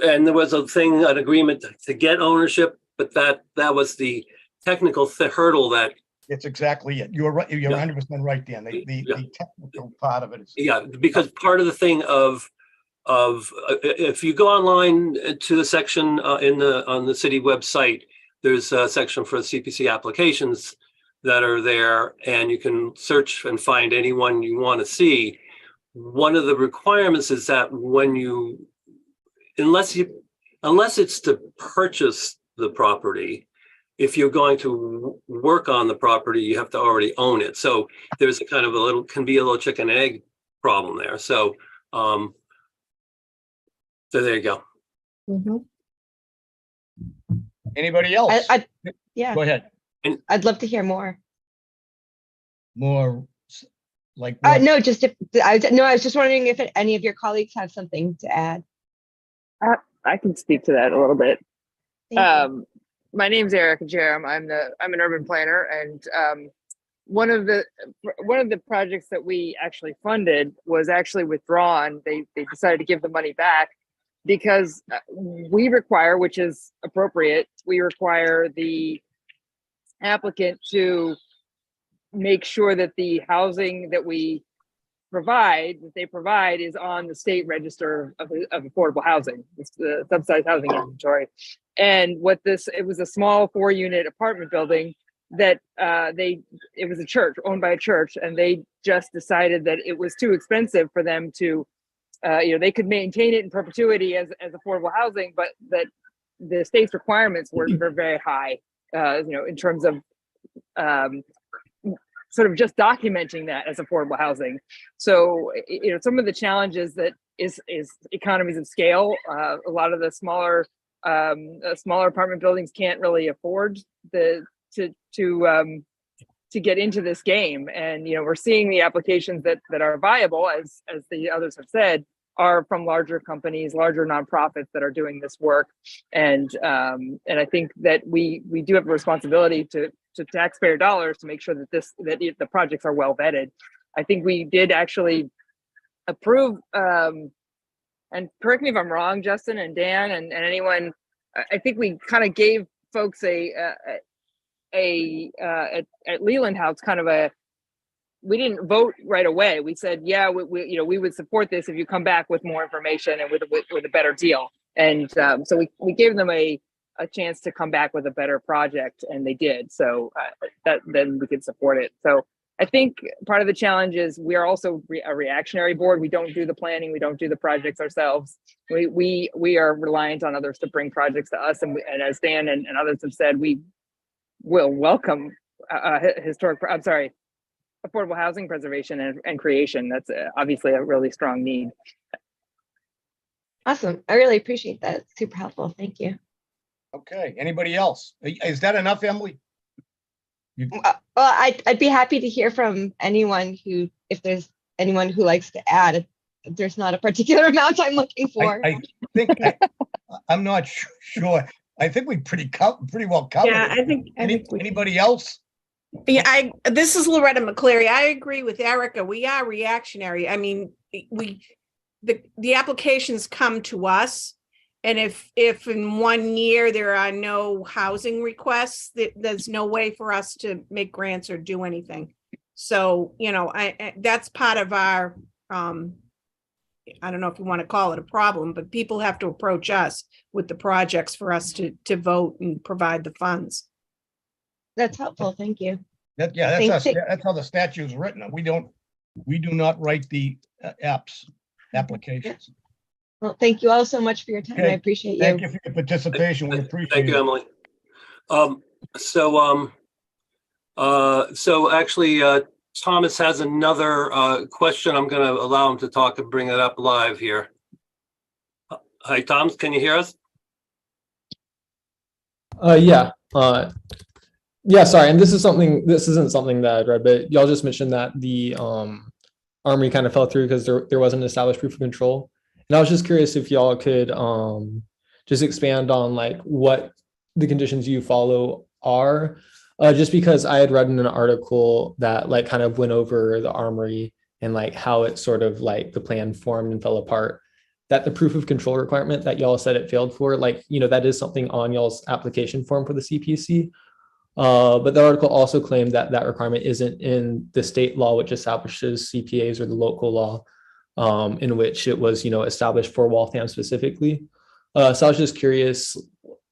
and there was an agreement to get ownership, but that was the technical hurdle that. It's exactly it. You're right. You're 100% right, Dan. The technical part of it is. Yeah, because part of the thing of if you go online to the section on the city website, there's a section for the CPC applications that are there, and you can search and find anyone you want to see. One of the requirements is that unless it's to purchase the property, if you're going to work on the property, you have to already own it. So there's can be a little chicken and egg problem there. So, so there you go. Mhm. Anybody else? Yeah, Go ahead. I'd love to hear more. More like. what? No, I was just wondering if any of your colleagues have something to add. I can speak to that a little bit. Thank you. My name's Erica Jerem. I'm an urban planner, and one of the projects that we actually funded was actually withdrawn. They decided to give the money back because we require, which is appropriate, we require the applicant to make sure that the housing that they provide is on the state register of affordable housing, the subsidized housing inventory. And it was a small 4-unit apartment building that it was a church owned by a church, and they just decided that it was too expensive for them to they could maintain it in perpetuity as affordable housing, but that the state's requirements were very high, in terms of sort of just documenting that as affordable housing. So, some of the challenges that is economies of scale. A lot of the smaller apartment buildings can't really afford to get into this game. And, we're seeing the applications that are viable, as the others have said, are from larger companies, larger nonprofits that are doing this work. And I think that we do have a responsibility to taxpayer dollars to make sure that the projects are well vetted. I think we did actually approve, and correct me if I'm wrong, Justin and Dan and anyone, I think we kind of gave folks at Leland House kind of we didn't vote right away. We said, yeah, we would support this if you come back with more information and with a better deal. And so we gave them a chance to come back with a better project, and they did. So then we could support it. So I think part of the challenge is we are also a reactionary board. We don't do the planning. We don't do the projects ourselves. We are reliant on others to bring projects to us. And as Dan and others have said, we will welcome affordable housing preservation and creation. That's obviously a really strong need. Awesome. I really appreciate that. It's super helpful. Thank you. Okay, anybody else? Is that enough, Emily? Well, I'd be happy to hear from anyone if there's anyone who likes to add. There's not a particular amount I'm looking for. I think I'm not sure. I think we pretty well covered Yeah, it. I think Anybody else? Yeah, this is Loretta McCleary. I agree with Erica. We are reactionary. I mean, the applications come to us, and if in 1 year there are no housing requests, there's no way for us to make grants or do anything. So, that's part of our, I don't know if you want to call it a problem, but people have to approach us with the projects for us to vote and provide the funds. That's helpful. Thank you. That's how the statute is written. We do not write the applications. Well, thank you all so much for your time. Okay. I appreciate you. Thank you for your participation. We appreciate it. Thank you, Emily. So actually, Thomas has another question. I'm going to allow him to talk and bring it up live here. Hi, Tom, can you hear us? Yeah. Yeah, sorry. And this isn't something that I'd read, but y'all just mentioned that the armory kind of fell through because there wasn't an established proof of control. And I was just curious if y'all could just expand on like what the conditions you follow are, just because I had read in an article that like kind of went over the armory and like how it sort of like the plan formed and fell apart, that the proof of control requirement that y'all said it failed for, like, that is something on y'all's application form for the CPC. But the article also claimed that that requirement isn't in the state law, which establishes CPAs, or the local law, in which it was, established for Waltham specifically. So I was just curious,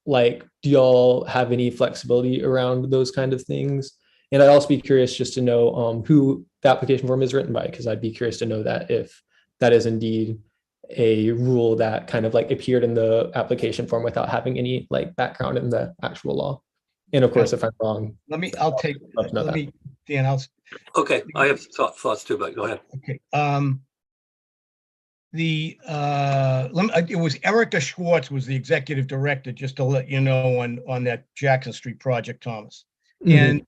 like, do y'all have any flexibility around those kind of things? And I'd also be curious just to know who the application form is written by, because I'd be curious to know that if that is indeed a rule that kind of like appeared in the application form without having any like background in the actual law. And of course, if I'm wrong, Dan, Okay, I have thoughts too, but go ahead. Okay. It was Erica Schwartz was the executive director, just to let you know, on that Jackson Street project, Thomas. And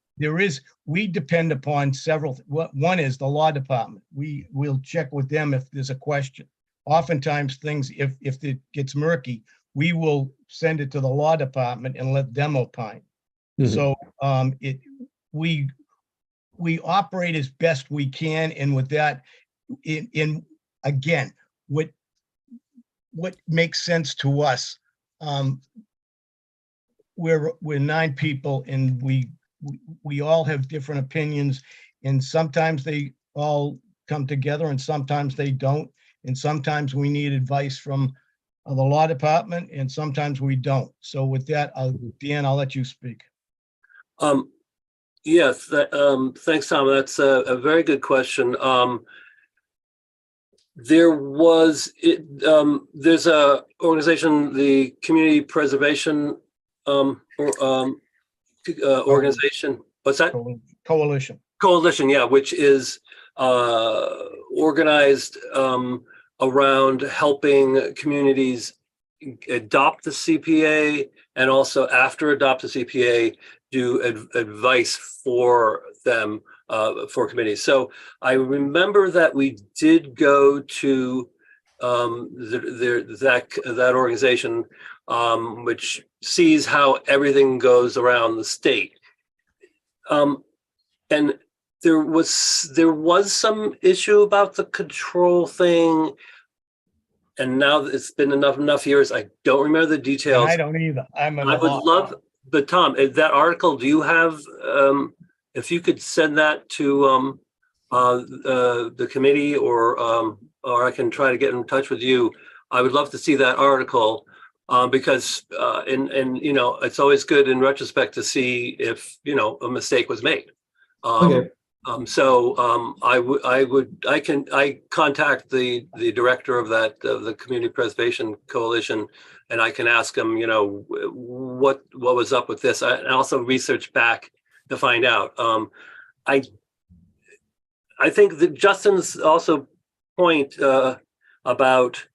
we depend upon several. One is the law department. We'll check with them if there's a question. Oftentimes things, if it gets murky, we will send it to the law department and let them opine. So we operate as best we can, and with that, again, what makes sense to us. We're 9 people, and we all have different opinions, and sometimes they all come together, and sometimes they don't, and sometimes we need advice from the law department, and sometimes we don't. So with that, Dan, I'll let you speak. Yes, thanks, Tom. That's a very good question. There was, there's a organization, the Community Preservation organization. What's that? Coalition. Coalition, yeah, which is organized around helping communities adopt the CPA, and also after adopt the CPA, do advice for them, for committees. So I remember that we did go to that organization, which sees how everything goes around the state. And there was some issue about the control thing. And now that it's been enough years, I don't remember the details. I don't either. I would love, but Tom, that article, do you have, if you could send that to the committee, or I can try to get in touch with you. I would love to see that article, because and you know, it's always good in retrospect to see if, you know, a mistake was made. Okay. I contact the director of that, the Community Preservation Coalition, and I can ask him, you know, what was up with this. I also research back to find out. I think that Justin's also point about,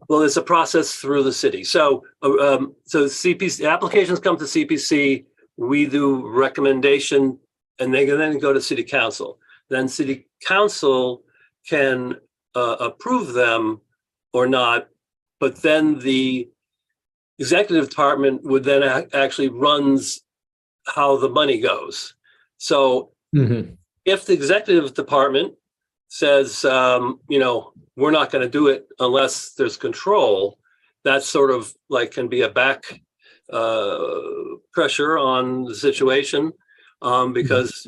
well, there's a process through the city. So CPC applications come to CPC, we do recommendation, and they can then go to city council. Then city council can approve them or not, but then the executive department would then actually runs how the money goes. So if the executive department says, you know, we're not going to do it unless there's control, that sort of like can be a back pressure on the situation. Because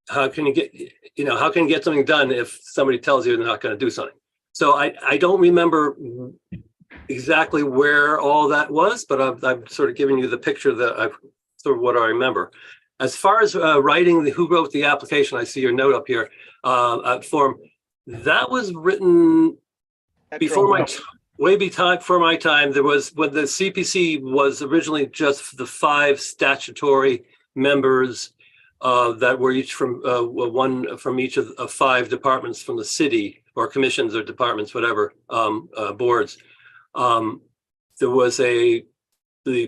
how can you get something done if somebody tells you they're not going to do something? So I don't remember exactly where all that was, but I've sort of given you the picture that I've sort of what I remember. As far as writing who wrote the application, I see your note up here, form, that was written before my before my time. There was, when the CPC was originally just the 5 statutory members that were each from one from each of 5 departments from the city, or commissions or departments, whatever, boards. There was the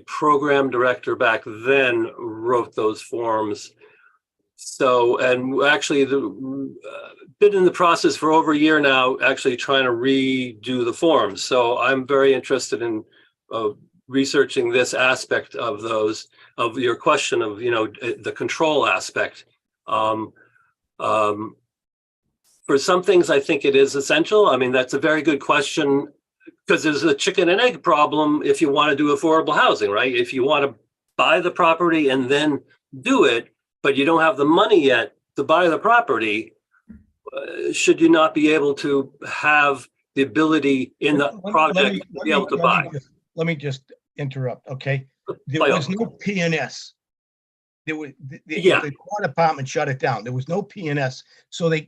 program director back then wrote those forms. So, and actually been in the process for over a year now, actually trying to redo the forms. So I'm very interested in researching this aspect of those, of your question of, you know, the control aspect. For some things, I think it is essential. I mean, that's a very good question, because there's a chicken and egg problem if you want to do affordable housing, right? If you want to buy the property and then do it, but you don't have the money yet to buy the property, should you not be able to have the ability in the project to be able to buy? Let me just interrupt, okay? There was no P&S. There was the core department shut it down. There was no P&S, so they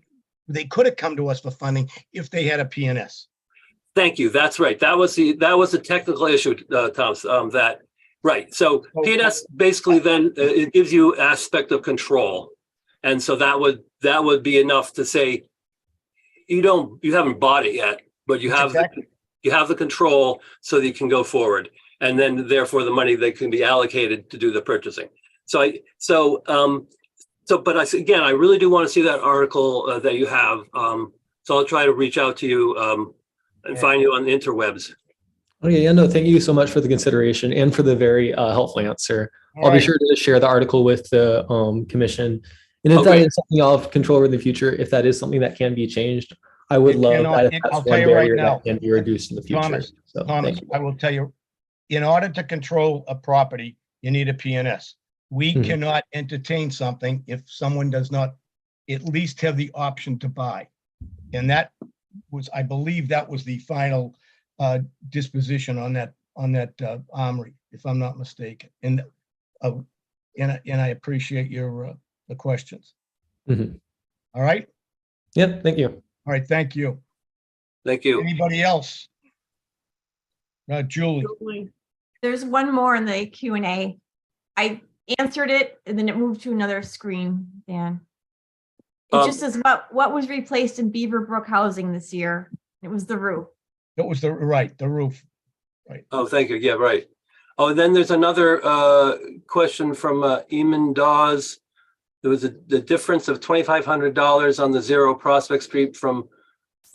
could have come to us for funding if they had a P&S. Thank you. That's right. That was the technical issue, Tom. That right. So P&S basically then it gives you aspect of control, and so that would be enough to say you haven't bought it yet, but you have the control, so that you can go forward, and then therefore the money that can be allocated to do the purchasing. But I really do want to see that article that you have. So I'll try to reach out to you and find you on the interwebs. Okay, yeah, no, thank you so much for the consideration and for the very helpful answer. I'll be sure to share the article with the commission. And if that is something I'll have control over in the future, if that is something that can be changed, I would love that if that's one barrier that can be reduced in the future. Thomas, I will tell you, in order to control a property, you need a P&S. We cannot entertain something if someone does not at least have the option to buy. And that was, I believe that was the final disposition on that armory, if I'm not mistaken. And I appreciate your the questions. All right. Yep. Thank you. All right. Thank you. Thank you. Anybody else? Julie, There's one more in the Q&A. I answered it and then it moved to another screen, Dan. It Um, just says what was replaced in Beaverbrook housing this year. It was the roof. that was the roof. Oh, thank you. Yeah, right. Oh, and then there's another question from Eamon Dawes. There was the difference of $2,500 on the 0 Prospect Street from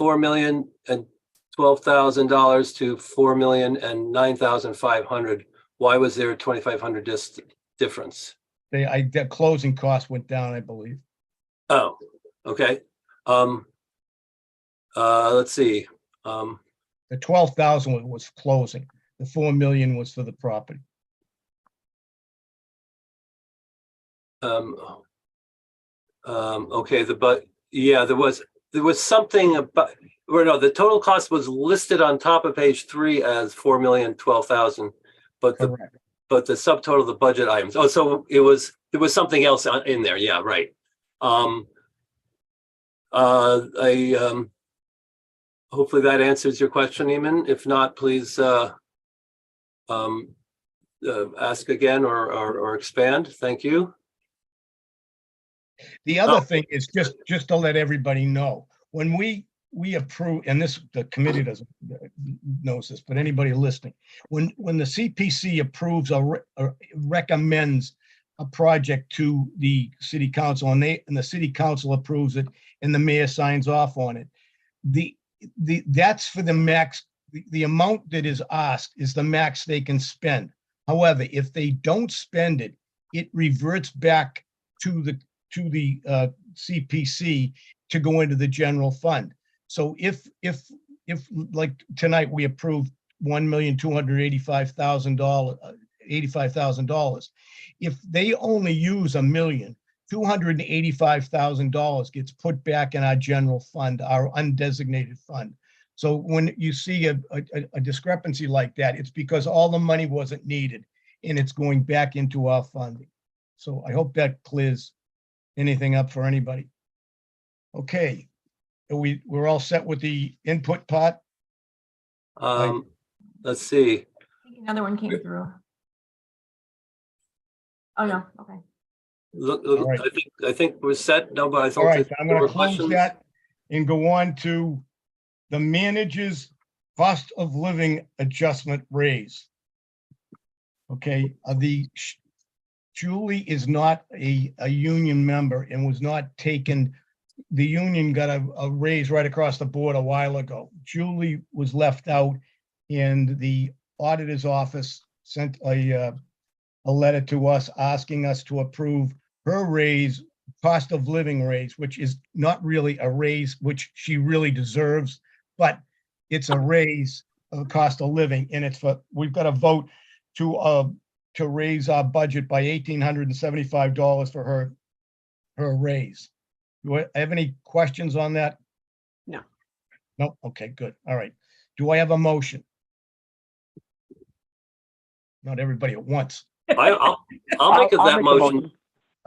$4,012,000 to $4,009,500. Why was there a $2,500 difference? The closing cost went down, I believe. Oh, okay. Let's see. The 12,000 was closing. The 4 million was for the property. Okay, yeah, there was something about, or no, the total cost was listed on top of page 3 as 4,012,000, but Correct. the subtotal of the budget items. Oh, so there was something else in there. Yeah, right. Hopefully that answers your question, Eamon. If not, please ask again or expand. Thank you. The other thing is just to let everybody know, when we approve, and the committee doesn't knows this, but anybody listening, when the CPC approves or recommends a project to the city council and the city council approves it and the mayor signs off on it, that's for the max. The amount that is asked is the max they can spend. However, if they don't spend it, it reverts back to the CPC to go into the general fund. So if like tonight we approved $1,285,000, if they only use $1,285,000 gets put back in our general fund, our undesignated fund. So when you see a discrepancy like that, it's because all the money wasn't needed and it's going back into our funding. So I hope that clears anything up for anybody. Okay, we're all set with the input part? Let's see. I think another one came through. Oh, no, okay. Look, All right. I think we're set. No, but I All thought right, that I'm there gonna were close questions. that and go on to the manager's cost of living adjustment raise. Okay, Julie is not a union member and was not taken. The union got a raise right across the board a while ago. Julie was left out, and the auditor's office sent a letter to us asking us to approve her raise, cost of living raise, which is not really a raise, which she really deserves, but it's a raise of the cost of living, and we've got to vote to raise our budget by $1,875 for her raise. Do I have any questions on that? No. No? Okay, good. All right. Do I have a motion? Not everybody at once. I'll make I'll that make the motion.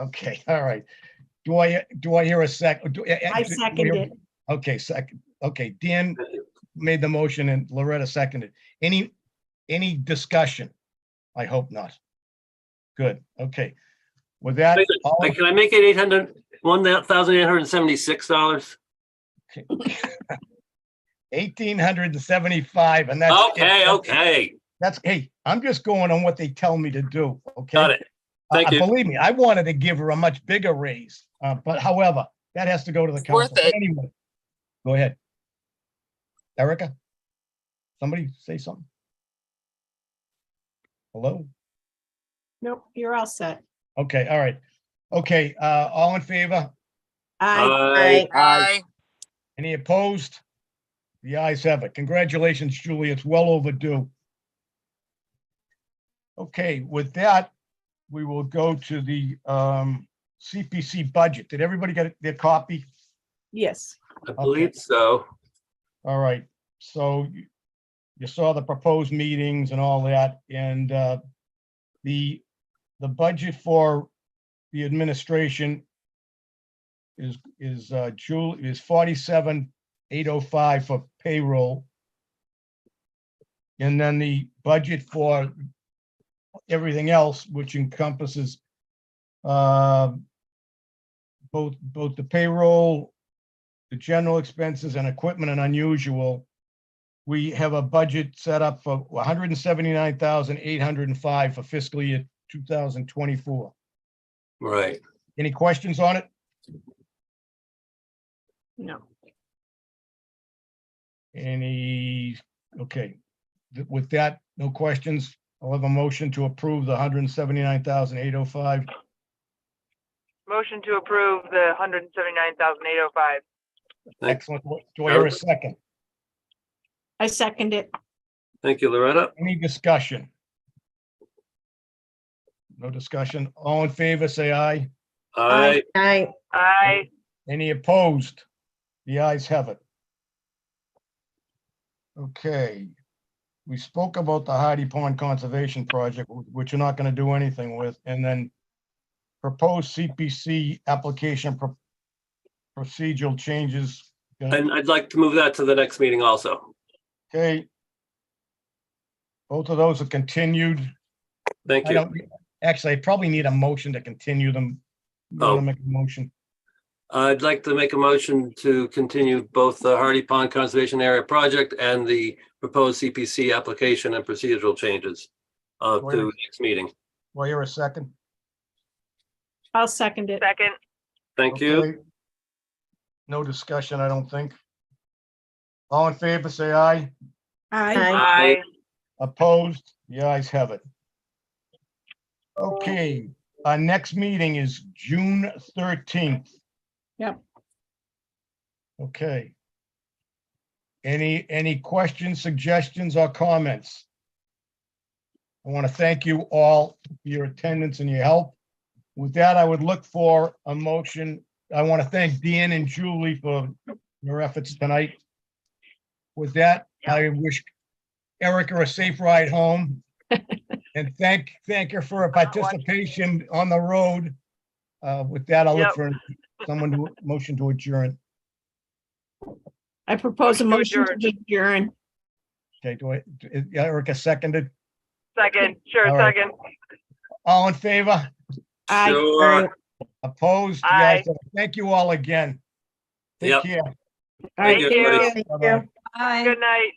Okay, all right. Do I hear a second? I second it. Okay, second. Okay, Dan made the motion and Loretta seconded. Any discussion? I hope not. Good, okay. With that, Can I make it $1,876? $1,875, and that's Okay, okay. hey, I'm just going on what they tell me to do, okay? Got it. Thank you. Believe me, I wanted to give her a much bigger raise, but however, that has to go to the council. But anyway, go ahead. Erica? Somebody say something? Hello? Nope, you're all set. Okay, all right. Okay, all in favor? Aye. Any opposed? The ayes have it. Congratulations, Julie. It's well overdue. Okay, with that, we will go to the CPC budget. Did everybody get their copy? Yes. I believe so. All right, so you saw the proposed meetings and all that, and the budget for the administration is 47,805 for payroll. And then the budget for everything else, which encompasses both the payroll, the general expenses and equipment and unusual. We have a budget set up for 179,805 for fiscal year 2024. Right. Any questions on it? No. Okay. With that, no questions. I'll have a motion to approve the 179,805. Motion to approve the 179,805. Excellent. Do I hear a second? I second it. Thank you, Loretta. Any discussion? No discussion. All in favor, say aye. Aye. Aye. Aye. Any opposed? The ayes have it. Okay. We spoke about the Hardy Pond Conservation Project, which you're not going to do anything with, and then proposed CPC application procedural changes. And I'd like to move that to the next meeting also. Okay. Both of those are continued. Thank I you. don't, actually, I probably need a motion to continue them. I'm gonna Oh. make a motion. I'd like to make a motion to continue both the Hardy Pond Conservation Area Project and the proposed CPC application and procedural changes to the next meeting. Do I hear a second? I'll second it. Second. Thank you. Okay. No discussion, I don't think. All in favor, say aye. Aye. Aye. Opposed? The ayes have it. Okay, our next meeting is June 13th. Yep. Okay. Any questions, suggestions, or comments? I want to thank you all for your attendance and your help. With that, I would look for a motion. I want to thank Dan and Julie for your efforts tonight. With that, I wish Erica a safe ride home. And thank her for her participation on the road. With that, I'll look for someone to motion to adjourn. I propose a Motion motion to to adjourn. Okay, Erica seconded? Second. Sure, All right. second. All in favor? Aye. Sure. Opposed? The Aye. ayes have it. Thank you all again. Take Yep. care. All right, Thank you, everybody. Thank Bye-bye. you. Aye. Good night.